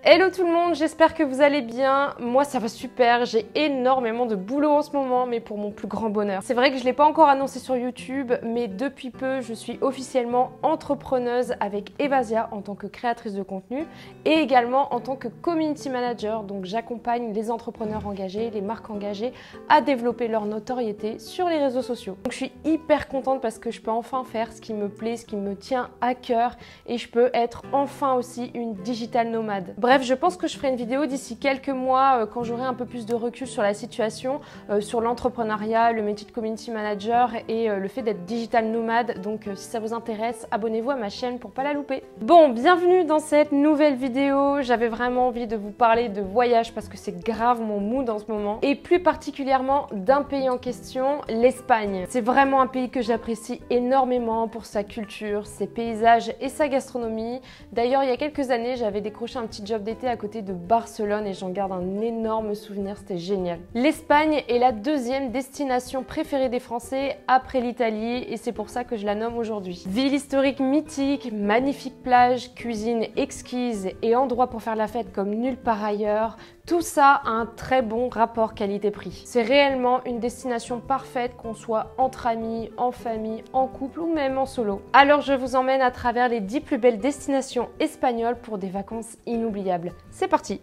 Hello tout le monde, j'espère que vous allez bien. Moi ça va super, j'ai énormément de boulot en ce moment, mais pour mon plus grand bonheur. C'est vrai que je ne l'ai pas encore annoncé sur YouTube, mais depuis peu je suis officiellement entrepreneuse avec Evasia en tant que créatrice de contenu et également en tant que community manager. Donc j'accompagne les entrepreneurs engagés, les marques engagées à développer leur notoriété sur les réseaux sociaux. Donc je suis hyper contente parce que je peux enfin faire ce qui me plaît, ce qui me tient à cœur et je peux être enfin aussi une digital nomade. Bref, je pense que je ferai une vidéo d'ici quelques mois quand j'aurai un peu plus de recul sur la situation, sur l'entrepreneuriat, le métier de community manager et le fait d'être digital nomade. Donc si ça vous intéresse, abonnez-vous à ma chaîne pour pas la louper. Bon, bienvenue dans cette nouvelle vidéo. J'avais vraiment envie de vous parler de voyage parce que c'est grave mon mood en ce moment et plus particulièrement d'un pays en question, l'Espagne. C'est vraiment un pays que j'apprécie énormément pour sa culture, ses paysages et sa gastronomie. D'ailleurs, il y a quelques années, j'avais décroché un petit job d'été à côté de Barcelone et j'en garde un énorme souvenir, c'était génial. L'Espagne est la deuxième destination préférée des Français après l'Italie et c'est pour ça que je la nomme aujourd'hui. Ville historique mythique, magnifique plage, cuisine exquise et endroit pour faire la fête comme nulle part ailleurs, tout ça a un très bon rapport qualité-prix. C'est réellement une destination parfaite qu'on soit entre amis, en famille, en couple ou même en solo. Alors je vous emmène à travers les 10 plus belles destinations espagnoles pour des vacances inoubliables. C'est parti!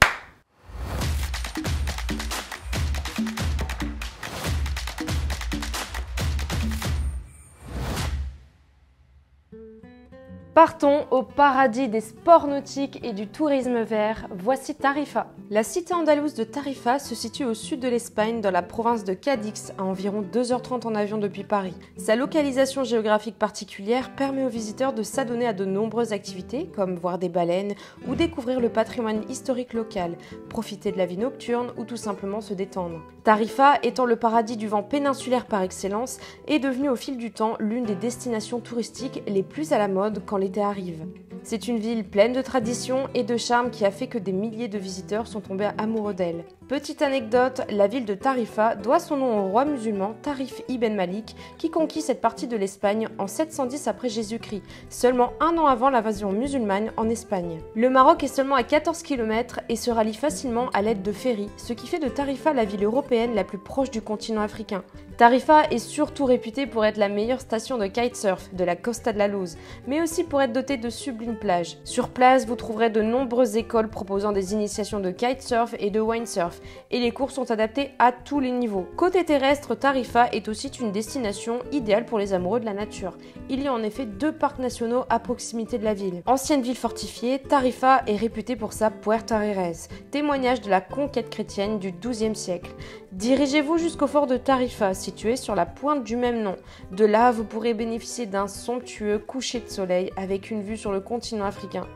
Partons au paradis des sports nautiques et du tourisme vert, voici Tarifa. La cité andalouse de Tarifa se situe au sud de l'Espagne, dans la province de Cadix, à environ 2h30 en avion depuis Paris. Sa localisation géographique particulière permet aux visiteurs de s'adonner à de nombreuses activités, comme voir des baleines ou découvrir le patrimoine historique local, profiter de la vie nocturne ou tout simplement se détendre. Tarifa, étant le paradis du vent péninsulaire par excellence, est devenue au fil du temps l'une des destinations touristiques les plus à la mode quand l'été arrive. C'est une ville pleine de traditions et de charme qui a fait que des milliers de visiteurs sont tombés amoureux d'elle. Petite anecdote, la ville de Tarifa doit son nom au roi musulman Tarif ibn Malik qui conquit cette partie de l'Espagne en 710 après Jésus-Christ, seulement un an avant l'invasion musulmane en Espagne. Le Maroc est seulement à 14 km et se rallie facilement à l'aide de ferries, ce qui fait de Tarifa la ville européenne la plus proche du continent africain. Tarifa est surtout réputée pour être la meilleure station de kitesurf de la Costa de la Luz, mais aussi pour être dotée de sublimes plages. Sur place, vous trouverez de nombreuses écoles proposant des initiations de kitesurf et de windsurf, et les cours sont adaptés à tous les niveaux. Côté terrestre, Tarifa est aussi une destination idéale pour les amoureux de la nature. Il y a en effet 2 parcs nationaux à proximité de la ville. Ancienne ville fortifiée, Tarifa est réputée pour sa Puerta Jerez, témoignage de la conquête chrétienne du XIIe siècle. Dirigez-vous jusqu'au fort de Tarifa, situé sur la pointe du même nom. De là, vous pourrez bénéficier d'un somptueux coucher de soleil avec une vue sur le continent africain.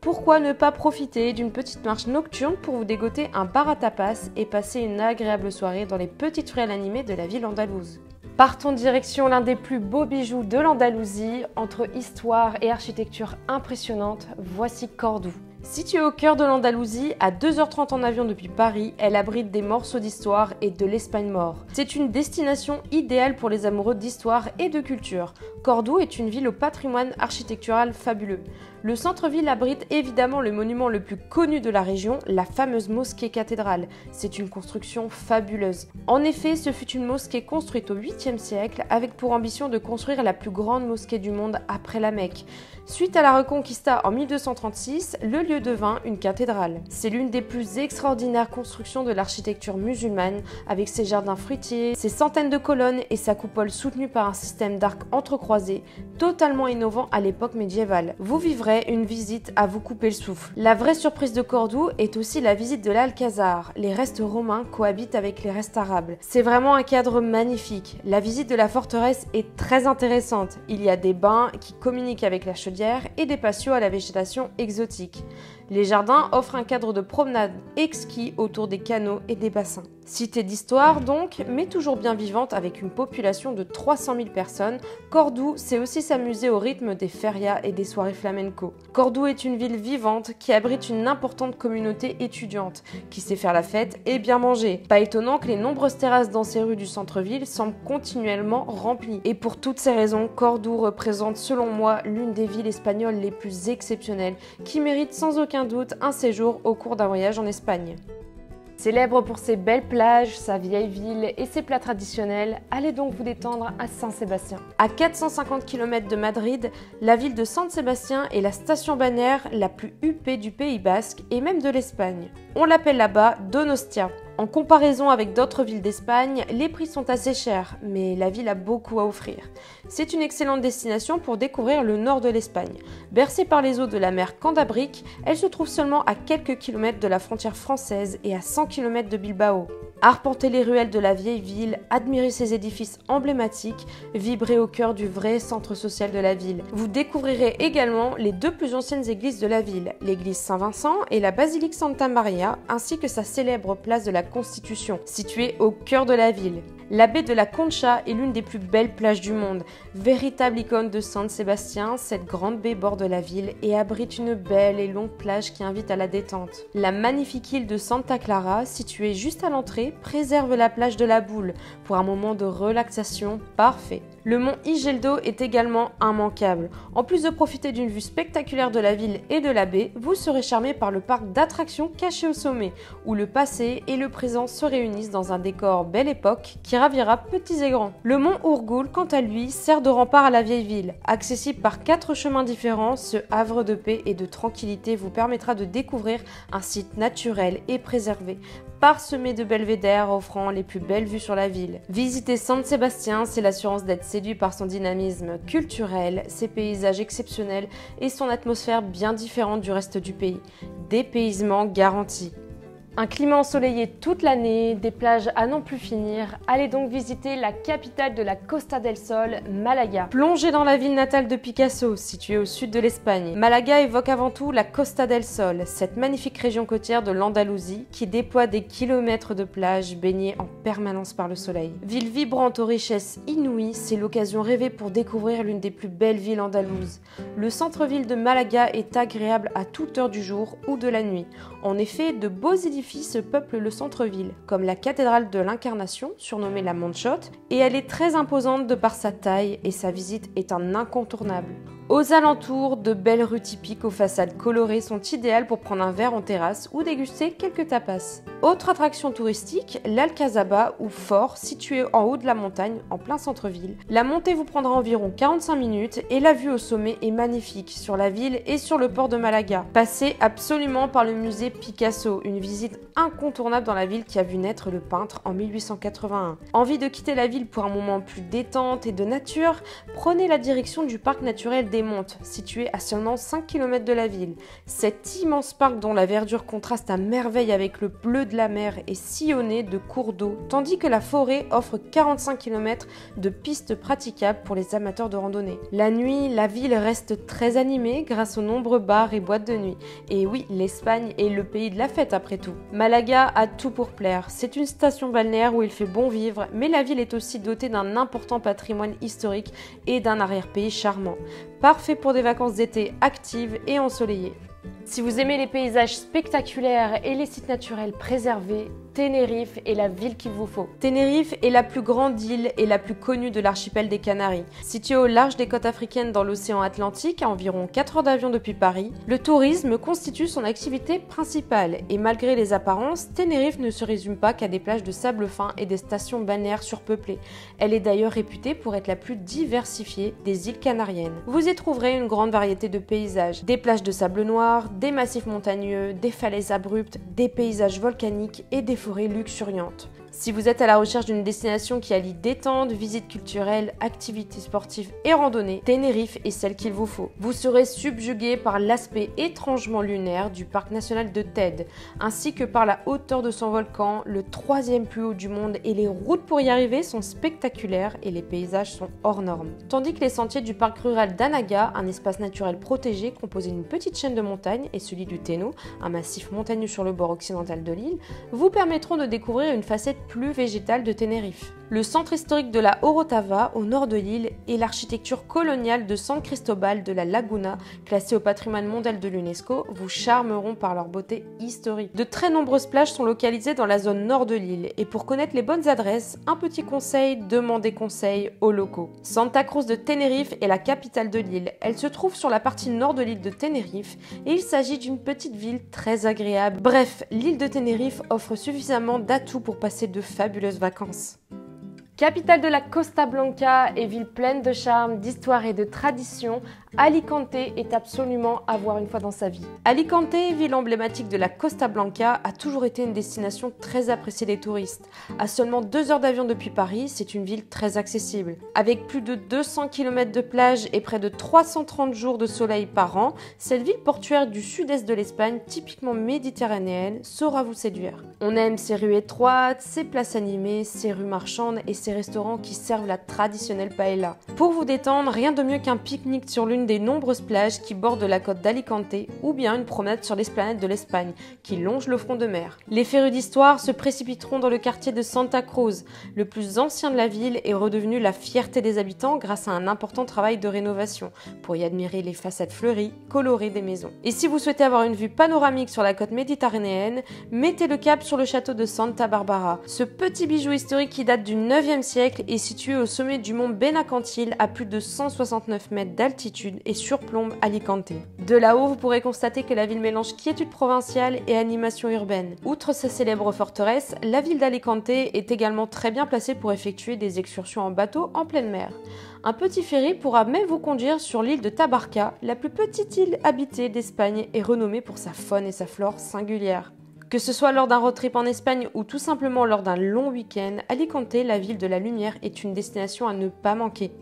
Pourquoi ne pas profiter d'une petite marche nocturne pour vous dégoter un bar à tapas et passer une agréable soirée dans les petites ruelles animées de la ville andalouse. Partons direction l'un des plus beaux bijoux de l'Andalousie, entre histoire et architecture impressionnante, voici Cordoue. Située au cœur de l'Andalousie, à 2h30 en avion depuis Paris, elle abrite des morceaux d'histoire et de l'Espagne mort. C'est une destination idéale pour les amoureux d'histoire et de culture. Cordoue est une ville au patrimoine architectural fabuleux. Le centre-ville abrite évidemment le monument le plus connu de la région, la fameuse mosquée cathédrale. C'est une construction fabuleuse. En effet, ce fut une mosquée construite au 8e siècle avec pour ambition de construire la plus grande mosquée du monde après la Mecque. Suite à la Reconquista en 1236, le lieu devint une cathédrale. C'est l'une des plus extraordinaires constructions de l'architecture musulmane, avec ses jardins fruitiers, ses centaines de colonnes et sa coupole soutenue par un système d'arcs entrecroisés, totalement innovant à l'époque médiévale. Vous vivrez une visite à vous couper le souffle. La vraie surprise de Cordoue est aussi la visite de l'Alcazar. Les restes romains cohabitent avec les restes arabes. C'est vraiment un cadre magnifique. La visite de la forteresse est très intéressante. Il y a des bains qui communiquent avec la chaudière et des patios à la végétation exotique. Les jardins offrent un cadre de promenade exquis autour des canaux et des bassins. Cité d'histoire donc, mais toujours bien vivante avec une population de 300 000 personnes, Cordoue sait aussi s'amuser au rythme des ferias et des soirées flamenco. Cordoue est une ville vivante qui abrite une importante communauté étudiante, qui sait faire la fête et bien manger. Pas étonnant que les nombreuses terrasses dans ces rues du centre-ville semblent continuellement remplies. Et pour toutes ces raisons, Cordoue représente selon moi l'une des villes espagnoles les plus exceptionnelles, qui mérite sans aucun aucun doute un séjour au cours d'un voyage en Espagne. Célèbre pour ses belles plages, sa vieille ville et ses plats traditionnels, allez donc vous détendre à San Sébastien. À 450 km de Madrid, la ville de San Sébastien est la station balnéaire la plus huppée du Pays Basque et même de l'Espagne. On l'appelle là-bas Donostia. En comparaison avec d'autres villes d'Espagne, les prix sont assez chers, mais la ville a beaucoup à offrir. C'est une excellente destination pour découvrir le nord de l'Espagne. Bercée par les eaux de la mer Cantabrique, elle se trouve seulement à quelques kilomètres de la frontière française et à 100 km de Bilbao. Arpentez les ruelles de la vieille ville, admirez ses édifices emblématiques, vibrez au cœur du vrai centre social de la ville. Vous découvrirez également les deux plus anciennes églises de la ville, l'église Saint-Vincent et la basilique Santa Maria, ainsi que sa célèbre place de la Constitution, située au cœur de la ville. La baie de la Concha est l'une des plus belles plages du monde. Véritable icône de San Sébastien, cette grande baie borde la ville et abrite une belle et longue plage qui invite à la détente. La magnifique île de Santa Clara, située juste à l'entrée, préserve la plage de la Boule pour un moment de relaxation parfait. Le mont Igeldo est également immanquable. En plus de profiter d'une vue spectaculaire de la ville et de la baie, vous serez charmé par le parc d'attractions caché au sommet, où le passé et le présent se réunissent dans un décor belle époque qui ravira petits et grands. Le mont Ourgoul, quant à lui, sert de rempart à la vieille ville. Accessible par 4 chemins différents, ce havre de paix et de tranquillité vous permettra de découvrir un site naturel et préservé, parsemé de belvédères offrant les plus belles vues sur la ville. Visiter San Sébastien, c'est l'assurance d'être séduit par son dynamisme culturel, ses paysages exceptionnels et son atmosphère bien différente du reste du pays. Dépaysement garanti. Un climat ensoleillé toute l'année, des plages à n'en plus finir, allez donc visiter la capitale de la Costa del Sol, Malaga. Plongez dans la ville natale de Picasso, située au sud de l'Espagne. Malaga évoque avant tout la Costa del Sol, cette magnifique région côtière de l'Andalousie qui déploie des kilomètres de plages baignées en permanence par le soleil. Ville vibrante aux richesses inouïes, c'est l'occasion rêvée pour découvrir l'une des plus belles villes andalouses. Le centre-ville de Malaga est agréable à toute heure du jour ou de la nuit. En effet, de beaux édifices peuplent le centre-ville, comme la cathédrale de l'Incarnation, surnommée la Montchotte, et elle est très imposante de par sa taille et sa visite est un incontournable. Aux alentours, de belles rues typiques aux façades colorées sont idéales pour prendre un verre en terrasse ou déguster quelques tapas. Autre attraction touristique, l'Alcazaba ou fort situé en haut de la montagne en plein centre-ville. La montée vous prendra environ 45 minutes et la vue au sommet est magnifique sur la ville et sur le port de Malaga. Passez absolument par le musée Picasso, une visite incontournable dans la ville qui a vu naître le peintre en 1881. Envie de quitter la ville pour un moment plus détente et de nature? Prenez la direction du parc naturel des Montes, situé à seulement 5 km de la ville. Cet immense parc dont la verdure contraste à merveille avec le bleu de la mer est sillonné de cours d'eau, tandis que la forêt offre 45 km de pistes praticables pour les amateurs de randonnée. La nuit, la ville reste très animée grâce aux nombreux bars et boîtes de nuit. Et oui, l'Espagne est le pays de la fête après tout. Malaga a tout pour plaire. C'est une station balnéaire où il fait bon vivre, mais la ville est aussi dotée d'un important patrimoine historique et d'un arrière-pays charmant. Parfait pour des vacances d'été actives et ensoleillées. Si vous aimez les paysages spectaculaires et les sites naturels préservés, Tenerife est la ville qu'il vous faut. Tenerife est la plus grande île et la plus connue de l'archipel des Canaries. Située au large des côtes africaines dans l'océan Atlantique, à environ 4 heures d'avion depuis Paris, le tourisme constitue son activité principale et malgré les apparences, Tenerife ne se résume pas qu'à des plages de sable fin et des stations balnéaires surpeuplées. Elle est d'ailleurs réputée pour être la plus diversifiée des îles canariennes. Vous y trouverez une grande variété de paysages, des plages de sable noir, des massifs montagneux, des falaises abruptes, des paysages volcaniques et des forêts luxuriantes. Si vous êtes à la recherche d'une destination qui allie détente, visites culturelles, activités sportives et randonnées, Tenerife est celle qu'il vous faut. Vous serez subjugué par l'aspect étrangement lunaire du parc national de Teide, ainsi que par la hauteur de son volcan, le 3e plus haut du monde, et les routes pour y arriver sont spectaculaires et les paysages sont hors normes. Tandis que les sentiers du parc rural d'Anaga, un espace naturel protégé composé d'une petite chaîne de montagnes, et celui du Téno, un massif montagneux sur le bord occidental de l'île, vous permettront de découvrir une facette plus végétale de Tenerife. le centre historique de la Orotava au nord de l'île et l'architecture coloniale de San Cristobal de la Laguna, classée au patrimoine mondial de l'UNESCO, vous charmeront par leur beauté historique. De très nombreuses plages sont localisées dans la zone nord de l'île et pour connaître les bonnes adresses, un petit conseil, demandez conseil aux locaux. Santa Cruz de Tenerife est la capitale de l'île. Elle se trouve sur la partie nord de l'île de Tenerife et il s'agit d'une petite ville très agréable. Bref, l'île de Tenerife offre suffisamment d'atouts pour passer de fabuleuses vacances. Capitale de la Costa Blanca et ville pleine de charme, d'histoire et de tradition, Alicante est absolument à voir une fois dans sa vie. Alicante, ville emblématique de la Costa Blanca, a toujours été une destination très appréciée des touristes. À seulement 2 heures d'avion depuis Paris, c'est une ville très accessible. Avec plus de 200 km de plage et près de 330 jours de soleil par an, cette ville portuaire du sud-est de l'Espagne, typiquement méditerranéenne, saura vous séduire. On aime ses rues étroites, ses places animées, ses rues marchandes et ses restaurants qui servent la traditionnelle paella. Pour vous détendre, rien de mieux qu'un pique-nique sur l'une des nombreuses plages qui bordent la côte d'Alicante ou bien une promenade sur l'esplanade de l'Espagne qui longe le front de mer. Les férus d'histoire se précipiteront dans le quartier de Santa Cruz, le plus ancien de la ville est redevenu la fierté des habitants grâce à un important travail de rénovation pour y admirer les façades fleuries, colorées des maisons. Et si vous souhaitez avoir une vue panoramique sur la côte méditerranéenne, mettez le cap sur le château de Santa Barbara. Ce petit bijou historique qui date du 9e siècle est situé au sommet du mont Benacantil à plus de 169 mètres d'altitude et surplombe Alicante. De là-haut, vous pourrez constater que la ville mélange quiétude provinciale et animation urbaine. Outre sa célèbre forteresse, la ville d'Alicante est également très bien placée pour effectuer des excursions en bateau en pleine mer. Un petit ferry pourra même vous conduire sur l'île de Tabarca, la plus petite île habitée d'Espagne et renommée pour sa faune et sa flore singulières. Que ce soit lors d'un road trip en Espagne ou tout simplement lors d'un long week-end, Alicante, la ville de la lumière, est une destination à ne pas manquer.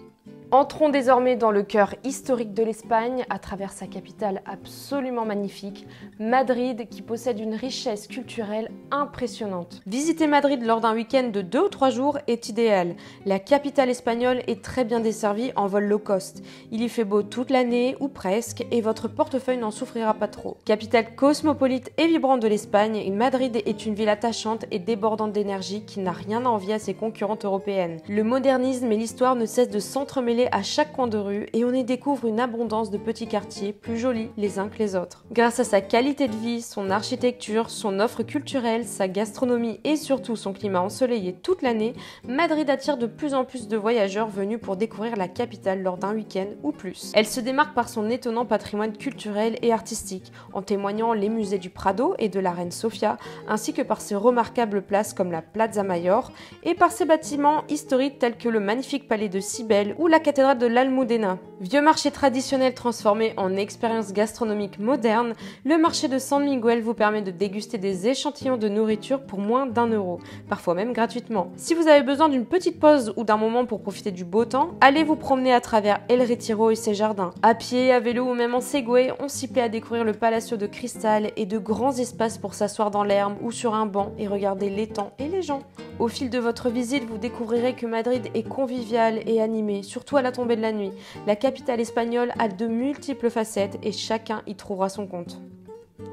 Entrons désormais dans le cœur historique de l'Espagne, à travers sa capitale absolument magnifique, Madrid, qui possède une richesse culturelle impressionnante. Visiter Madrid lors d'un week-end de 2 ou 3 jours est idéal. La capitale espagnole est très bien desservie en vol low cost. Il y fait beau toute l'année, ou presque, et votre portefeuille n'en souffrira pas trop. Capitale cosmopolite et vibrante de l'Espagne, Madrid est une ville attachante et débordante d'énergie qui n'a rien à envier à ses concurrentes européennes. Le modernisme et l'histoire ne cessent de s'entremêler à chaque coin de rue et on y découvre une abondance de petits quartiers plus jolis les uns que les autres. Grâce à sa qualité de vie, son architecture, son offre culturelle, sa gastronomie et surtout son climat ensoleillé toute l'année, Madrid attire de plus en plus de voyageurs venus pour découvrir la capitale lors d'un week-end ou plus. Elle se démarque par son étonnant patrimoine culturel et artistique, en témoignant les musées du Prado et de la Reine Sofia, ainsi que par ses remarquables places comme la Plaza Mayor et par ses bâtiments historiques tels que le magnifique palais de Cibele ou la cathédrale de l'Almudena. Vieux marché traditionnel transformé en expérience gastronomique moderne, le marché de San Miguel vous permet de déguster des échantillons de nourriture pour moins d'1 €, parfois même gratuitement. Si vous avez besoin d'une petite pause ou d'un moment pour profiter du beau temps, allez vous promener à travers El Retiro et ses jardins. À pied, à vélo ou même en Segway, on s'y plaît à découvrir le Palacio de Cristal et de grands espaces pour s'asseoir dans l'herbe ou sur un banc et regarder l'étang et les gens. Au fil de votre visite, vous découvrirez que Madrid est convivial et animé, surtout à la tombée de la nuit. La capitale espagnole a de multiples facettes et chacun y trouvera son compte.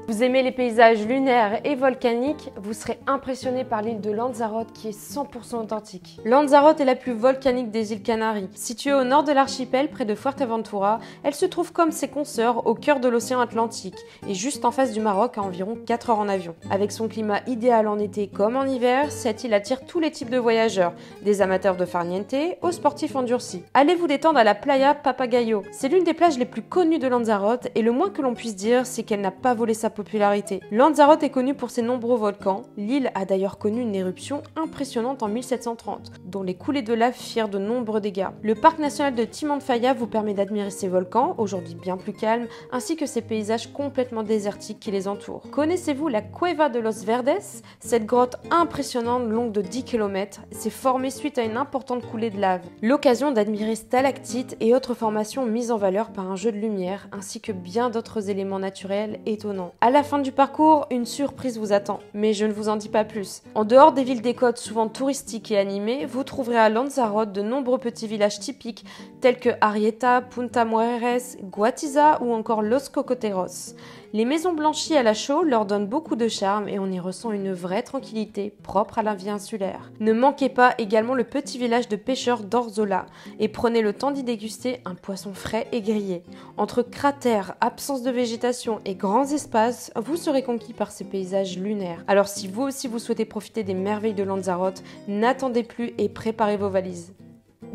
Vous aimez les paysages lunaires et volcaniques, vous serez impressionné par l'île de Lanzarote qui est 100% authentique. Lanzarote est la plus volcanique des îles Canaries. Située au nord de l'archipel, près de Fuerteventura, elle se trouve comme ses consoeurs au cœur de l'océan Atlantique et juste en face du Maroc à environ 4 heures en avion. Avec son climat idéal en été comme en hiver, cette île attire tous les types de voyageurs, des amateurs de farniente aux sportifs endurcis. Allez vous détendre à la Playa Papagayo. C'est l'une des plages les plus connues de Lanzarote et le moins que l'on puisse dire, c'est qu'elle n'a pas volé sa popularité. Lanzarote est connue pour ses nombreux volcans. L'île a d'ailleurs connu une éruption impressionnante en 1730, dont les coulées de lave firent de nombreux dégâts. Le parc national de Timanfaya vous permet d'admirer ces volcans, aujourd'hui bien plus calmes, ainsi que ces paysages complètement désertiques qui les entourent. Connaissez-vous la Cueva de los Verdes? Cette grotte impressionnante, longue de 10 km, s'est formée suite à une importante coulée de lave. L'occasion d'admirer stalactites et autres formations mises en valeur par un jeu de lumière, ainsi que bien d'autres éléments naturels étonnants. également. À la fin du parcours, une surprise vous attend, mais je ne vous en dis pas plus. En dehors des villes des côtes souvent touristiques et animées, vous trouverez à Lanzarote de nombreux petits villages typiques tels que Arrieta, Punta Mujeres, Guatiza ou encore Los Cocoteros. Les maisons blanchies à la chaux leur donnent beaucoup de charme et on y ressent une vraie tranquillité propre à la vie insulaire. Ne manquez pas également le petit village de pêcheurs d'Orzola et prenez le temps d'y déguster un poisson frais et grillé. Entre cratères, absence de végétation et grands espaces, vous serez conquis par ces paysages lunaires. Alors si vous aussi vous souhaitez profiter des merveilles de Lanzarote, n'attendez plus et préparez vos valises.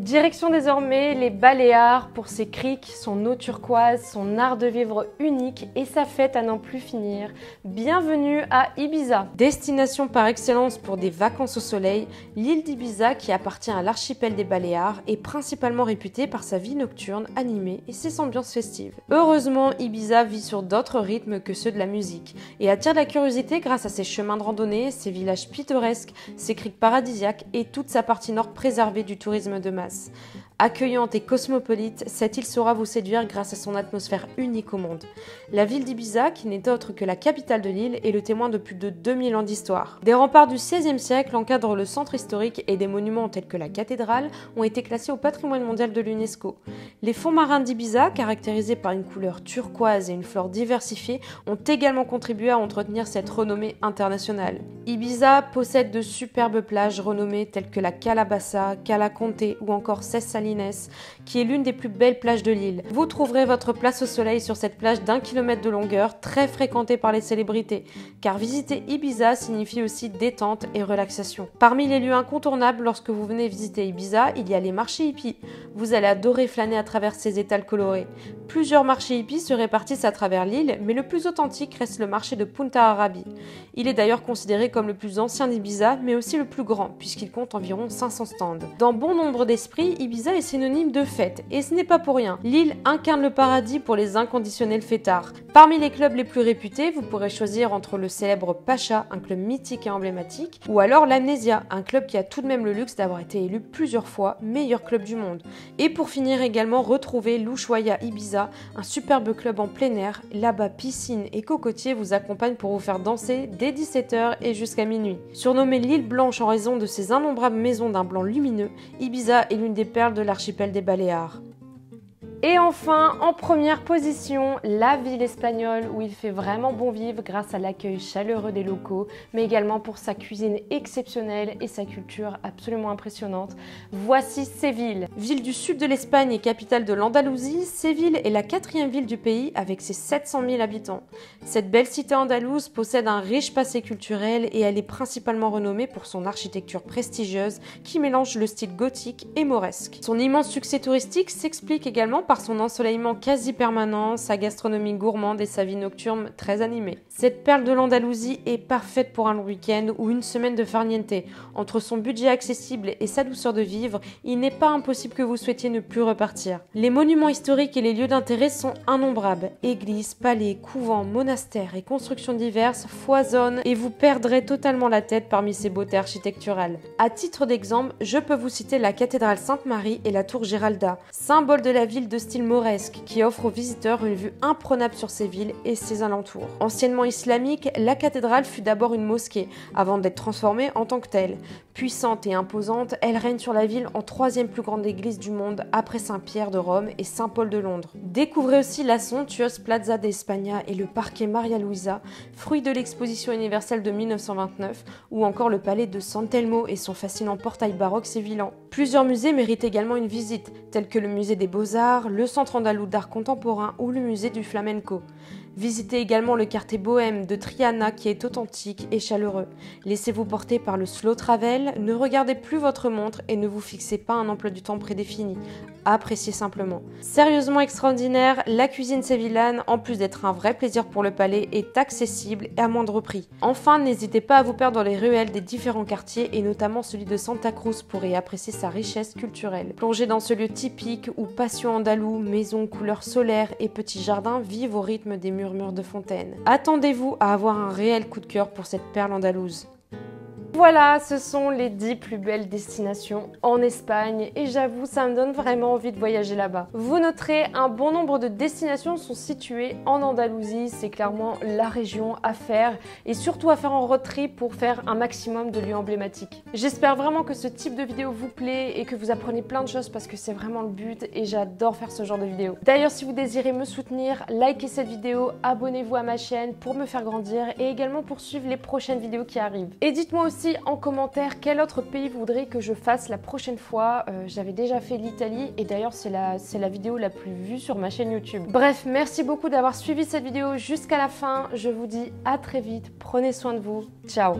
Direction désormais les Baléares pour ses criques, son eau turquoise, son art de vivre unique et sa fête à n'en plus finir. Bienvenue à Ibiza. Destination par excellence pour des vacances au soleil, l'île d'Ibiza qui appartient à l'archipel des Baléares est principalement réputée par sa vie nocturne animée et ses ambiances festives. Heureusement, Ibiza vit sur d'autres rythmes que ceux de la musique et attire la curiosité grâce à ses chemins de randonnée, ses villages pittoresques, ses criques paradisiaques et toute sa partie nord préservée du tourisme de masse. Accueillante et cosmopolite, cette île saura vous séduire grâce à son atmosphère unique au monde. La ville d'Ibiza, qui n'est autre que la capitale de l'île, est le témoin de plus de 2000 ans d'histoire. Des remparts du XVIe siècle encadrent le centre historique et des monuments tels que la cathédrale ont été classés au patrimoine mondial de l'UNESCO. Les fonds marins d'Ibiza, caractérisés par une couleur turquoise et une flore diversifiée, ont également contribué à entretenir cette renommée internationale. Ibiza possède de superbes plages renommées telles que la Cala Bassa, Cala Conte ou encore Ses Salines, qui est l'une des plus belles plages de l'île. Vous trouverez votre place au soleil sur cette plage d'1 kilomètre de longueur, très fréquentée par les célébrités, car visiter Ibiza signifie aussi détente et relaxation. Parmi les lieux incontournables lorsque vous venez visiter Ibiza, il y a les marchés hippies. Vous allez adorer flâner à travers ces étals colorés. Plusieurs marchés hippies se répartissent à travers l'île, mais le plus authentique reste le marché de Punta Arabi. Il est d'ailleurs considéré comme le plus ancien d'Ibiza, mais aussi le plus grand, puisqu'il compte environ 500 stands. Dans bon nombre d'esprits, Ibiza est synonyme de fête, et ce n'est pas pour rien. L'île incarne le paradis pour les inconditionnels fêtards. Parmi les clubs les plus réputés, vous pourrez choisir entre le célèbre Pacha, un club mythique et emblématique, ou alors l'Amnesia, un club qui a tout de même le luxe d'avoir été élu plusieurs fois meilleur club du monde. Et pour finir également, retrouvez l'Ushuaïa Ibiza, un superbe club en plein air. Là-bas, piscine et cocotiers vous accompagnent pour vous faire danser dès 17h et jusqu'à minuit. Surnommée l'île blanche en raison de ses innombrables maisons d'un blanc lumineux, Ibiza est l'une des perles de l'archipel des Baléares. Et enfin, en première position, la ville espagnole où il fait vraiment bon vivre grâce à l'accueil chaleureux des locaux, mais également pour sa cuisine exceptionnelle et sa culture absolument impressionnante. Voici Séville. Ville du sud de l'Espagne et capitale de l'Andalousie, Séville est la 4e ville du pays avec ses 700 000 habitants. Cette belle cité andalouse possède un riche passé culturel et elle est principalement renommée pour son architecture prestigieuse qui mélange le style gothique et mauresque. Son immense succès touristique s'explique également par son ensoleillement quasi permanent, sa gastronomie gourmande et sa vie nocturne très animée. Cette perle de l'Andalousie est parfaite pour un long week-end ou une semaine de farniente. Entre son budget accessible et sa douceur de vivre, il n'est pas impossible que vous souhaitiez ne plus repartir. Les monuments historiques et les lieux d'intérêt sont innombrables. Églises, palais, couvents, monastères et constructions diverses foisonnent et vous perdrez totalement la tête parmi ces beautés architecturales. À titre d'exemple, je peux vous citer la cathédrale Sainte-Marie et la tour Giralda, symbole de la ville de style mauresque qui offre aux visiteurs une vue imprenable sur ces villes et ses alentours. Anciennement islamique, la cathédrale fut d'abord une mosquée avant d'être transformée en tant que telle. Puissante et imposante, elle règne sur la ville en 3e plus grande église du monde après Saint-Pierre de Rome et Saint-Paul de Londres. Découvrez aussi la somptueuse Plaza de España et le parquet Maria Luisa, fruit de l'exposition universelle de 1929, ou encore le palais de San Telmo et son fascinant portail baroque sévillan. Plusieurs musées méritent également une visite, tels que le musée des Beaux-Arts, le Centre andalou d'art contemporain ou le musée du flamenco. Visitez également le quartier bohème de Triana qui est authentique et chaleureux. Laissez-vous porter par le slow travel, ne regardez plus votre montre et ne vous fixez pas un emploi du temps prédéfini. Appréciez simplement. Sérieusement extraordinaire, la cuisine sévillane, en plus d'être un vrai plaisir pour le palais, est accessible et à moindre prix. Enfin, n'hésitez pas à vous perdre dans les ruelles des différents quartiers et notamment celui de Santa Cruz pour y apprécier sa richesse culturelle. Plongez dans ce lieu typique où passion andalou, maisons, couleurs solaires et petits jardins vivent au rythme des murmures de fontaines. Attendez-vous à avoir un réel coup de cœur pour cette perle andalouse. Voilà, ce sont les 10 plus belles destinations en Espagne et j'avoue, ça me donne vraiment envie de voyager là-bas. Vous noterez, un bon nombre de destinations sont situées en Andalousie, c'est clairement la région à faire et surtout à faire en road trip pour faire un maximum de lieux emblématiques. J'espère vraiment que ce type de vidéo vous plaît et que vous apprenez plein de choses parce que c'est vraiment le but et j'adore faire ce genre de vidéo. D'ailleurs, si vous désirez me soutenir, likez cette vidéo, abonnez-vous à ma chaîne pour me faire grandir et également pour suivre les prochaines vidéos qui arrivent. Et dites-moi aussi en commentaire quel autre pays vous voudrez que je fasse la prochaine fois. J'avais déjà fait l'Italie et d'ailleurs c'est la vidéo la plus vue sur ma chaîne YouTube. Bref, merci beaucoup d'avoir suivi cette vidéo jusqu'à la fin. Je vous dis à très vite, prenez soin de vous, ciao.